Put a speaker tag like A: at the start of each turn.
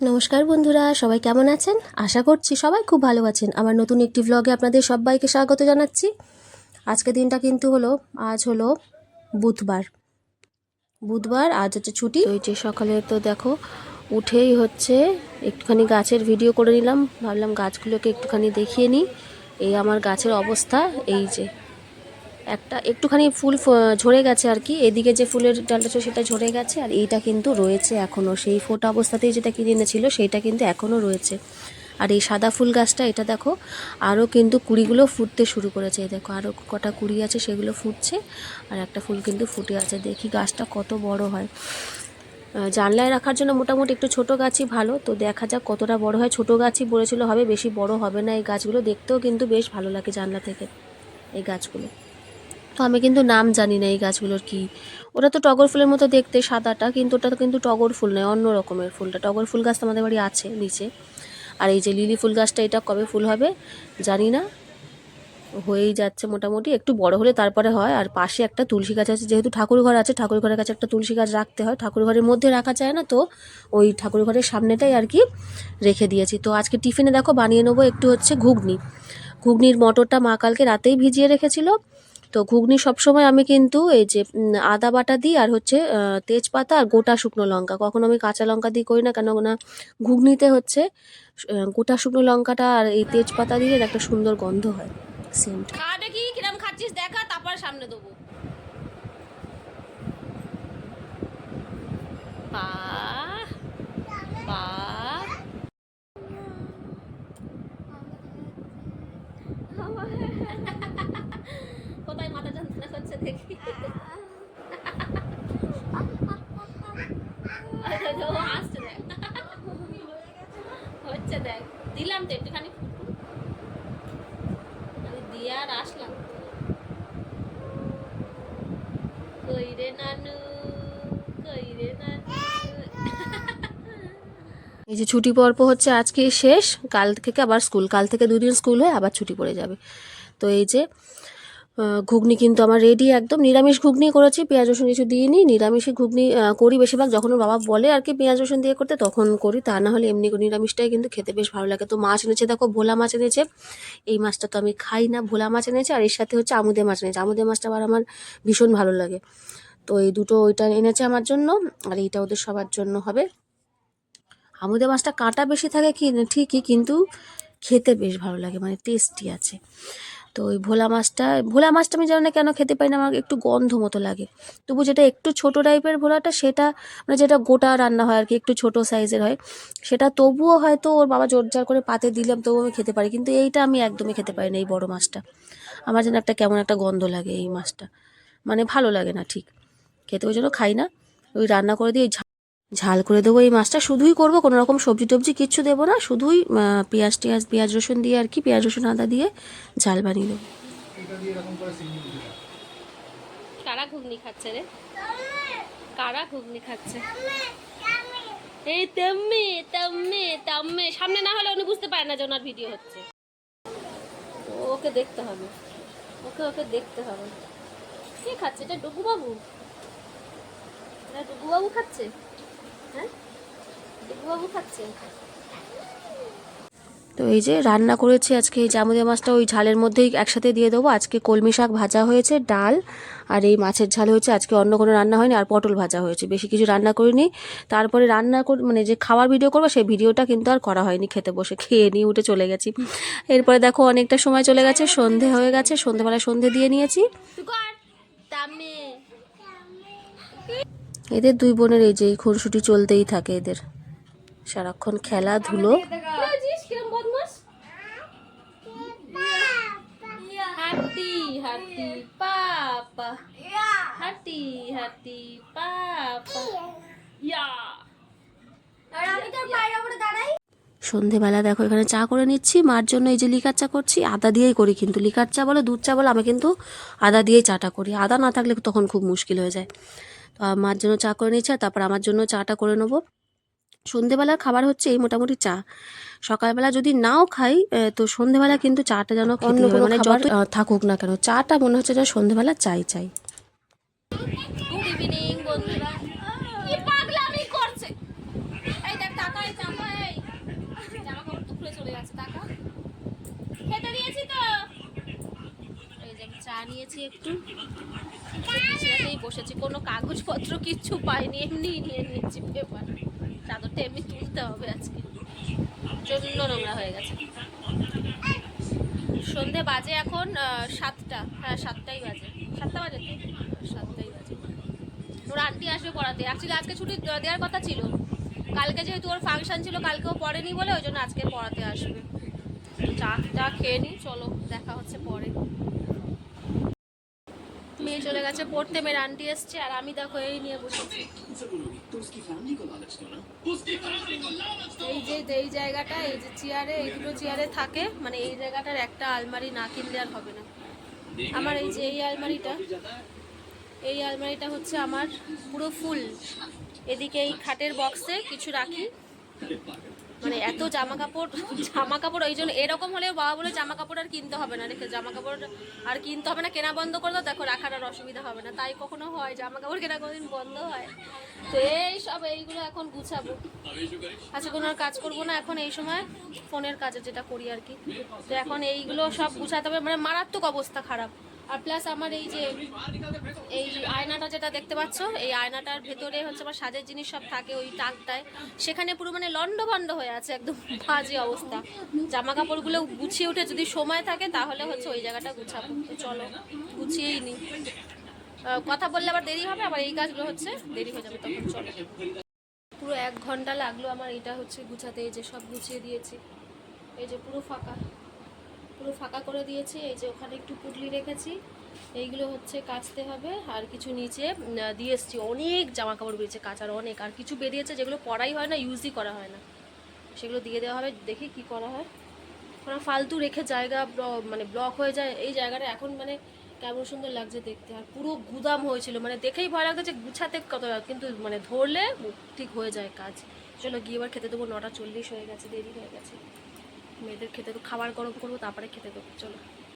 A: নমস্কার বন্ধুরা, সবাই কেমন আছেন? আশা করছি সবাই খুব ভালো আছেন। আমার নতুন একটি ভ্লগে আপনাদের সবাইকে স্বাগত জানাচ্ছি। আজকে দিনটা কিন্তু আজ হলো বুধবার আজ হচ্ছে ছুটি। তো এই যে সকালে তো দেখো উঠেই হচ্ছে একটুখানি গাছের ভিডিও করে নিলাম, ভাবলাম গাছগুলোকে একটুখানি দেখিয়ে নিই। এই আমার গাছের অবস্থা, এই যে একটুখানি ফুল ঝরে গেছে আর কি, এদিকে যে ফুলের ডালটা ছিল সেটা ঝরে গেছে, আর এইটা কিন্তু রয়েছে এখনও, সেই ফোটা অবস্থাতেই যেটা কিনে এনেছিল সেইটা কিন্তু এখনও রয়েছে। আর এই সাদা ফুল গাছটা এটা দেখো আরও কিন্তু কুড়িগুলো ফুটতে শুরু করেছে, এই দেখো আরও কটা কুড়ি আছে সেগুলো ফুটছে, আর একটা ফুল কিন্তু ফুটে আছে। দেখি গাছটা কত বড় হয়। জানলায় রাখার জন্য মোটামুটি একটু ছোট গাছই ভালো, তো দেখা যাক কতটা বড় হয়। ছোট গাছই বলেছিল হবে, বেশি বড় হবে না। এই গাছগুলো দেখতেও কিন্তু বেশ ভালো লাগে জানলা থেকে, এই গাছগুলো। তো আমি কিন্তু নাম জানি না এই গাছগুলোর কি। ওটা তো টগর ফুলের মতো দেখতে সাদাটা, কিন্তু ওটা তো কিন্তু টগর ফুল নয়, অন্য রকমের ফুলটা। টগর ফুল গাছ তো আমাদের বাড়ি আছে নিচে। আর এই যে লিলি ফুল গাছটা, এটা কবে ফুল হবে জানি না, হয়েই যাচ্ছে মোটামুটি, একটু বড় হলে তারপরে হয়। আর পাশে একটা তুলসী গাছ আছে, যেহেতু ঠাকুর ঘর আছে, ঠাকুর ঘরের কাছে একটা তুলসী গাছ রাখতে হয়, ঠাকুর ঘরের মধ্যে রাখা যায় না, তো ওই ঠাকুর ঘরের সামনেটাই আর কি রেখে দিয়েছি। তো আজকে টিফিনে দেখো বানিয়ে নেবো একটু হচ্ছে ঘুগনির মটরটা মা কালকে রাতেই ভিজিয়ে রেখেছিল। তো ঘুগনি সবসময় আমি কিন্তু এই যে আদা বাটা দিই, আর হচ্ছে তেজপাতা আর গোটা শুকনো লঙ্কা, কখনো আমি কাঁচা লঙ্কা দিয়ে করি না, কেন না ঘুগনিতে হচ্ছে গোটা শুকনো লঙ্কাটা আর এই তেজপাতা দিয়ে একটা সুন্দর গন্ধ হয়, সেন্ট।
B: খা দেখি কিরম খাচ্ছিস দেখা, তারপর সামনে দেবো। বাহ বাহ, কোথায় মাথা যন্ত্রণা করছে দেখি। ও হাসছে দেখ, হচ্ছে দেখ, দিলাম তো একটুখানি আমি দিয়ে আর আসলাম। কই রে নানু, কই রে নানু।
A: এই যে ছুটি পর্ব হচ্ছে আজকে শেষ, কাল থেকে আবার স্কুল, কাল থেকে 2 দিন স্কুল হয়ে আবার ছুটি পড়ে যাবে। তো এই যে ঘুগনি কিন্তু আমার রেডি, একদম নিরামিষ ঘুগনি করেছি, পেঁয়াজ রসুন কিছু দিইনি। নিরামিষই ঘুগনি করি বেশিরভাগ, যখন ওর বাবা বলে আর কি পেঁয়াজ রসুন দিয়ে করতে তখন করি, তা না হলে এমনি নিরামিষটাই কিন্তু খেতে বেশ ভালো লাগে। তো মাছ এনেছে দেখো, ভোলা মাছ এনেছে, এই মাছটা তো আমি খাই না, ভোলা মাছ এনেছে, আর এর সাথে হচ্ছে আমুদে মাছ এনেছে। আমুদে মাছটা আবার আমার ভীষণ ভালো লাগে, তো এই দুটো ওইটা এনেছে আমার জন্য, আর এইটা ওদের সবার জন্য হবে। আমুদে মাছটা কাঁটা বেশি থাকে কি ঠিকই, কিন্তু খেতে বেশ ভালো লাগে, মানে টেস্টি আছে। তো ওই ভোলা মাছটা আমি জানি না কেন খেতে পাই না, আমার একটু গন্ধ মতো লাগে। তবু যেটা একটু ছোট টাইপের ভোলাটা, সেটা মানে যেটা গোটা রান্না হয় আর কি, একটু ছোট সাইজের হয়, সেটা তবুও হয়তো ওর বাবা জোরজার করে পাতে দিলাম তবুও আমি খেতে পারি, কিন্তু এইটা আমি একদমই খেতে পারি না, এই বড় মাছটা। আমার যেন একটা কেমন একটা গন্ধ লাগে এই মাছটা, মানে ভালো লাগে না ঠিক খেতে, ওই জন্য খাই না। ওই রান্না করে দিয়ে ঝাল করে দেবো এই মাছটা, শুধুই করবো, কোনো রকম সবজি টবজি কিচ্ছু দেবো না, শুধুই পেঁয়াজ রসুন দিয়ে আর কি, পেঁয়াজ রসুন আদা দিয়ে ঝাল বানিয়ে দেবো।
B: কারা ঘুগনি খাচ্ছে রে, কারা ঘুগনি খাচ্ছে? এই তেম্মে তেম্মে তেম্মে, সামনে না হলে উনি বুঝতে পারে না যে ওনার ভিডিও হচ্ছে। ওকে দেখতে হবে, ওকে ওকে দেখতে হবে। কে খাচ্ছে এটা? ডুগু বাবু, এটা ডুগু বাবু খাচ্ছে। হ্যাঁ, ডুগু বাবু খাচ্ছে।
A: তো এই যে রান্না করেছি আজকে, এই জামুদিয়া মাছটা ওই ঝালের মধ্যেই একসাথে দিয়ে দেবো। আজকে কলমি শাক ভাজা হয়েছে, ডাল আর এই মাছের ঝাল হয়েছে, আজকে অন্য কোনো রান্না হয়নি, আর পটল ভাজা হয়েছে, বেশি কিছু রান্না করিনি। তারপরে মানে যে খাওয়ার ভিডিও করবো সেই ভিডিওটা কিন্তু আর করা হয়নি, খেতে বসে খেয়ে নিয়ে উঠে চলে গেছি। এরপরে দেখো অনেকটা সময় চলে গেছে, সন্ধে হয়ে গেছে, সন্ধেবেলায় সন্ধে দিয়ে নিয়েছি। এদের দুই বোনের এই যে খুনসুটি চলতেই থাকে এদের, সারাক্ষণ খেলাধুলো।
B: হাতি হাতি পাপা, হাতি হাতি পাপা, ইয়া। আর আমি তোর পায়ের উপরে দাঁড়াই।
A: সন্ধেবেলা দেখো এখানে চা করে নিচ্ছি, মার জন্য এই যে লিকার চা করছি, আদা দিয়েই করি কিন্তু, লিকার চা বলো দুধ চা বলো, আমি কিন্তু আদা দিয়েই চাটা করি, আদা না থাকলে তখন খুব মুশকিল হয়ে যায়। তো মার জন্য চা করে নিচ্ছি, আর তারপর আমার জন্য চাটা করে নেবো। সন্ধেবেলার খাবার হচ্ছে এই মোটামুটি চা। সকালবেলা যদি নাও খাই তো সন্ধেবেলা কিন্তু চাটা যেন অন্য কোনো খাবার থাকুক না কেন, চাটা মনে হচ্ছে যেন সন্ধেবেলা চাই।
B: গুড ইভিনিং বন্ধুরা। কি পাগলামি করছে, এই দেখ টাকা, এই চাপা চা নিয়েছি একটু, বিছানাতেই বসেছি, কোনো কাগজপত্র কিচ্ছু পাইনি, এমনি নিয়ে নিয়েছি পেপার। চাদরটা এমনি তুলতে হবে আজকে, জন্য নোংরা হয়ে গেছে। সন্ধে বাজে এখন 7টা, হ্যাঁ 7টাই বাজে, 7টা বাজে তো, 7টাই বাজে। ওর আন্টি আসবে পড়াতে, অ্যাকচুয়ালি আজকে ছুটি দেওয়ার কথা ছিল, কালকে যেহেতু ওর ফাংশন ছিল কালকেও পড়েনি বলে ওই জন্য আজকে পড়াতে আসবে। চা খেয়ে নিই, চলো দেখা হচ্ছে পরে। মেয়ে চলে গেছে পড়তে, মেয়ের আন্টি এসছে, আর আমি দেখো এই নিয়ে বসেছি। এই যে এই জায়গাটা, এই যে চেয়ারে, এই দুটো চেয়ারে থাকে, মানে এই জায়গাটার একটা আলমারি না কিনলে আর হবে না। আমার এই যে এই আলমারিটা হচ্ছে আমার পুরো ফুল। এদিকে এই খাটের বক্সে কিছু রাখি, মানে এত জামা কাপড় ওই জন্য এরকম হলেও বাবা বলে জামা কাপড় আর কিনতে হবে না, রেখে জামা কাপড় আর কিনতে হবে না, কেনা বন্ধ করে দাও, দেখো রাখার আর অসুবিধা হবে না। তাই কখনো হয় জামা কাপড় কেনা কোনোদিন বন্ধ হয়? তো এইগুলো এখন গুছাবো। আজকে কোনো আর কাজ করবো না এখন এই সময়, ফোনের কাজে যেটা করি আর কি। তো এখন এইগুলো সব গুছাতে হবে, মানে মারাত্মক অবস্থা খারাপ। আর প্লাস আমার এই আয়নাটা যেটা দেখতে পাচ্ছ, এই আয়নাটার ভেতরে হচ্ছে আমার সাজের জিনিস সব থাকে ওই টাকটায়, সেখানে পুরো মানে লন্ডভন্ড হয়ে আছে, একদম বাজে অবস্থা। জামা কাপড়গুলো গুছিয়ে উঠে যদি সময় থাকে তাহলে হচ্ছে ওই জায়গাটা গুছাবো। তো চলো গুছিয়েই নিই, কথা বললে আবার দেরি হবে, আবার এই কাজগুলো হচ্ছে দেরি হয়ে যাবে তখন। চলো, পুরো 1 ঘন্টা লাগলো আমার এটা হচ্ছে গুছাতে। এই যে সব গুছিয়ে দিয়েছি, এই যে পুরো ফাঁকা করে দিয়েছি। এই যে ওখানে একটু পুটলি রেখেছি, এইগুলো হচ্ছে কাচতে হবে। আর কিছু নিচে দিয়ে এসছি, অনেক জামা কাপড় বেরিয়েছে কাচার, অনেক। আর কিছু বেরিয়েছে যেগুলো পরাই হয় না, ইউজই করা হয় না, সেগুলো দিয়ে দেওয়া হবে, দেখি কি করা হয়। কারণ ফালতু রেখে জায়গা মানে ব্লক হয়ে যায় এই জায়গাটা, এখন মানে কেমন সুন্দর লাগছে দেখতে। আর পুরো গুদাম হয়েছিল, মানে দেখেই ভয় লাগছে যে গুছাতে কত, কিন্তু মানে ধরলে ঠিক হয়ে যায় কাজ। চলো গিয়ে এবার খেতে দেবো, 9টা 40 হয়ে গেছে, দেরি হয়ে গেছে। মেয়েদের খেতে তো খাবার গরম করবো, তারপরে খেতে দেবো। চলো।